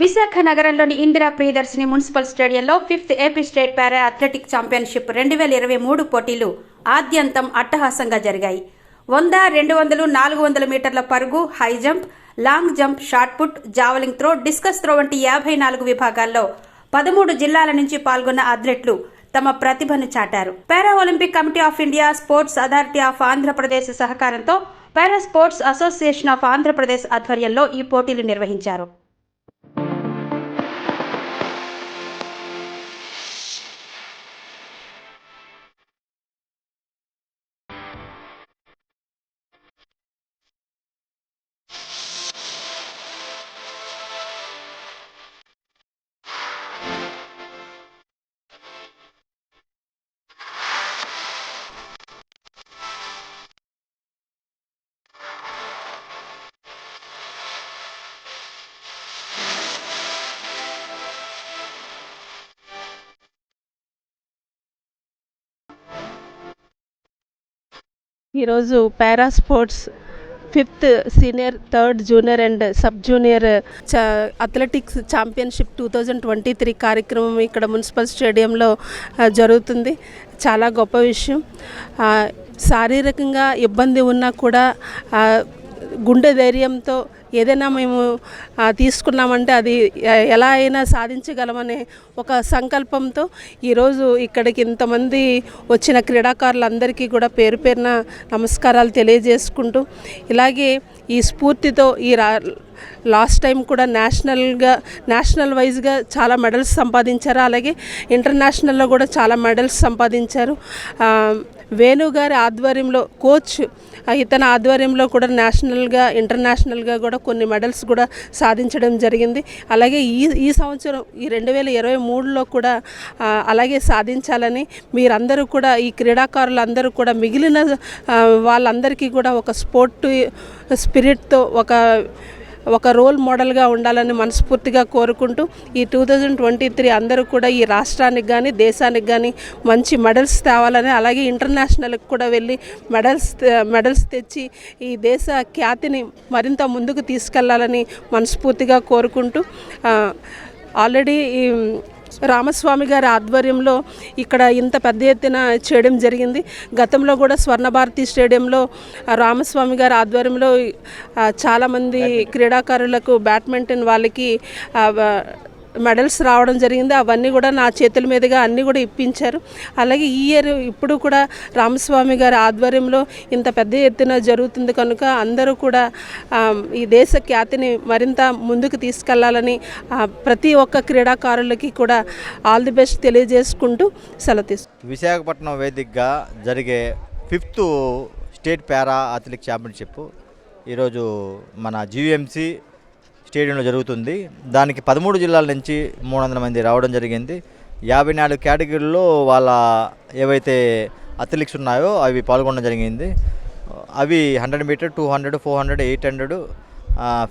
విశాఖ నగరంలోని ఇందిరా ప్రియదర్శిని మున్సిపల్ స్టేడియంలో 5th AP state పారా athletic championship 2023 పోటీలు ఆద్యంతం అట్టహాసంగా జరిగాయి. 100, 200, 400 మీటర్ల పరుగు, high jump, long jump, shot put, javelin throw, discus throw వంటి 54 విభాగాల్లో 13 జిల్లాల నుంచి పాల్గొన్న అథ్లెట్లు తమ ప్రతిభను చాటారు. Para olympic committee of India, sports authority of Andhra Pradesh సహకారంతో para sports association of Andhra Pradesh ఆధ్వర్యంలో ఈ పోటీలు నిర్వహించారు. ఈరోజు para sports 5th senior, 3rd junior and sub junior athletics championship 2023 కార్యక్రమం ఇక్కడ మున్సిపల్ స్టేడియంలో జరుగుతుంది. చాలా గొప్ప విషయం. శారీరకంగా ఇబ్బంది ఉన్నా కూడా గుండె ధైర్యంతో ఏదైనా మేము తీసుకున్నామంటే అది ఎలా అయినా సాధించగలమనే ఒక సంకల్పంతో ఈరోజు ఇక్కడికి ఇంతమంది వచ్చిన క్రీడాకారులందరికీ కూడా పేరు పేరున నమస్కారాలు తెలియజేసుకుంటూ, ఇలాగే ఈ స్ఫూర్తితో లాస్ట్ టైం కూడా నేషనల్ వైజ్గా చాలా మెడల్స్ సంపాదించారు. అలాగే ఇంటర్నేషనల్లో కూడా చాలా మెడల్స్ సంపాదించారు. వేణు గారి ఆధ్వర్యంలో, కోచ్ ఇతని ఆధ్వర్యంలో కూడా నేషనల్గా, ఇంటర్నేషనల్గా కూడా కొన్ని మెడల్స్ కూడా సాధించడం జరిగింది. అలాగే ఈ సంవత్సరం ఈ 2023లో కూడా అలాగే సాధించాలని మీరందరూ కూడా, ఈ క్రీడాకారులందరూ కూడా మిగిలిన వాళ్ళందరికీ కూడా ఒక స్పోర్ట్ స్పిరిట్తో ఒక రోల్ మోడల్గా ఉండాలని మనస్ఫూర్తిగా కోరుకుంటూ, ఈ 2023 అందరూ కూడా ఈ రాష్ట్రానికి కానీ దేశానికి కానీ మంచి మెడల్స్ తేవాలని, అలాగే ఇంటర్నేషనల్కి కూడా వెళ్ళి మెడల్స్ తెచ్చి ఈ దేశ ఖ్యాతిని మరింత ముందుకు తీసుకెళ్లాలని మనస్ఫూర్తిగా కోరుకుంటూ, ఆల్రెడీ రామస్వామి గారి ఆధ్వర్యంలో ఇక్కడ ఇంత పెద్ద ఎత్తున చేయడం జరిగింది. గతంలో కూడా స్వర్ణభారతి స్టేడియంలో రామస్వామి గారి ఆధ్వర్యంలో చాలామంది క్రీడాకారులకు, బ్యాడ్మింటన్ వాళ్ళకి మెడల్స్ రావడం జరిగింది. అవన్నీ కూడా నా చేతుల మీదుగా అన్నీ కూడా ఇప్పించారు. అలాగే ఈ ఇయర్ ఇప్పుడు కూడా రామస్వామి గారి ఆధ్వర్యంలో ఇంత పెద్ద ఎత్తున జరుగుతుంది కనుక అందరూ కూడా ఈ దేశ ఖ్యాతిని మరింత ముందుకు తీసుకెళ్లాలని ప్రతి ఒక్క క్రీడాకారులకి కూడా ఆల్ ది బెస్ట్ తెలియజేసుకుంటూ సెలవు తీసుకుంటాం. విశాఖపట్నం వేదికగా జరిగే 5th స్టేట్ పారా అథ్లెటిక్ ఛాంపియన్షిప్ ఈరోజు మన జీవీఎంసీ స్టేడియంలో జరుగుతుంది. దానికి 13 జిల్లాల నుంచి 300 మంది రావడం జరిగింది. 54 కేటగిరీల్లో వాళ్ళ ఏవైతే అథ్లెటిక్స్ ఉన్నాయో అవి పాల్గొనడం జరిగింది. అవి 100 మీటర్, 200, 400, 800,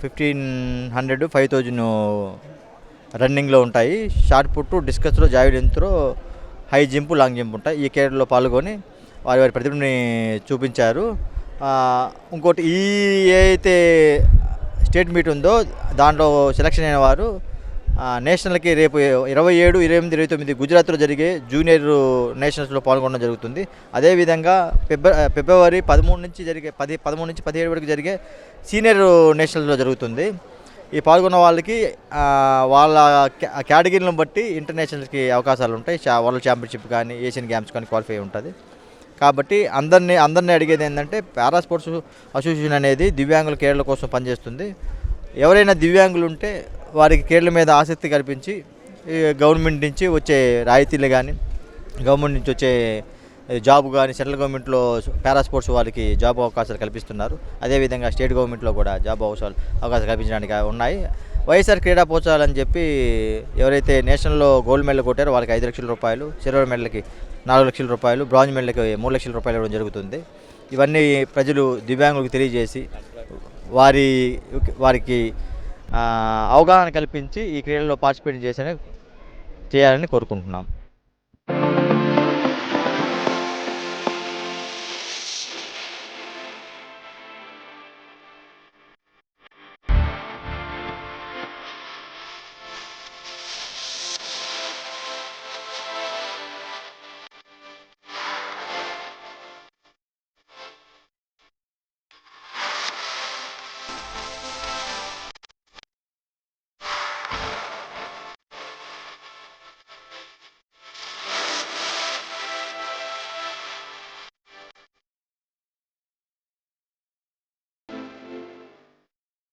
1500, 5000 రన్నింగ్లో ఉంటాయి. Shot put, discus throw, javelin throw, high jump, long jump ఉంటాయి. ఈ కేటగిరీలో పాల్గొని వారి ప్రతిభని చూపించారు. ఇంకోటి, ఈ అయితే స్టేట్ మీట్ ఉందో దాంట్లో సెలక్షన్ అయిన వారు నేషనల్కి రేపు 27, 28, 29 గుజరాత్లో జరిగే జూనియర్ నేషనల్స్లో పాల్గొనడం జరుగుతుంది. అదేవిధంగా ఫిబ్రవరి 13 నుంచి 17 వరకు జరిగే సీనియర్ నేషనల్స్లో జరుగుతుంది. ఈ పాల్గొన్న వాళ్ళకి వాళ్ళ కేటగిరీలను బట్టి ఇంటర్నేషనల్స్కి అవకాశాలు ఉంటాయి. వరల్డ్ ఛాంపియన్షిప్ కానీ, ఏషియన్ గేమ్స్ కానీ క్వాలిఫై ఉంటుంది. కాబట్టి అందరినీ అడిగేది ఏంటంటే, పారా స్పోర్ట్స్ అసోసియేషన్ అనేది దివ్యాంగుల క్రీడల కోసం పనిచేస్తుంది. ఎవరైనా దివ్యాంగులు ఉంటే వారికి క్రీడల మీద ఆసక్తి కల్పించి గవర్నమెంట్ నుంచి వచ్చే రాయితీలు కానీ, గవర్నమెంట్ నుంచి వచ్చే జాబ్ కానీ, సెంట్రల్ గవర్నమెంట్లో పారా స్పోర్ట్స్ వారికి జాబ్ అవకాశాలు కల్పిస్తున్నారు. అదేవిధంగా స్టేట్ గవర్నమెంట్లో కూడా జాబ్ అవకాశాలు కల్పించడానికి ఉన్నాయి. వైఎస్ఆర్ క్రీడా ప్రోత్సాహాలు అని చెప్పి ఎవరైతే నేషనల్లో గోల్డ్ మెడల్ కొట్టారో వాళ్ళకి 5 లక్షల రూపాయలు, సిల్వర్ మెడల్కి 4 లక్షల రూపాయలు, బ్రాంజ్ మెడల్కి 3 లక్షల రూపాయలు ఇవ్వడం జరుగుతుంది. ఇవన్నీ ప్రజలు దివ్యాంగులకు తెలియజేసి వారికి అవగాహన కల్పించి ఈ క్రీడల్లో పార్టిసిపేట్ చేయాలని కోరుకుంటున్నాం.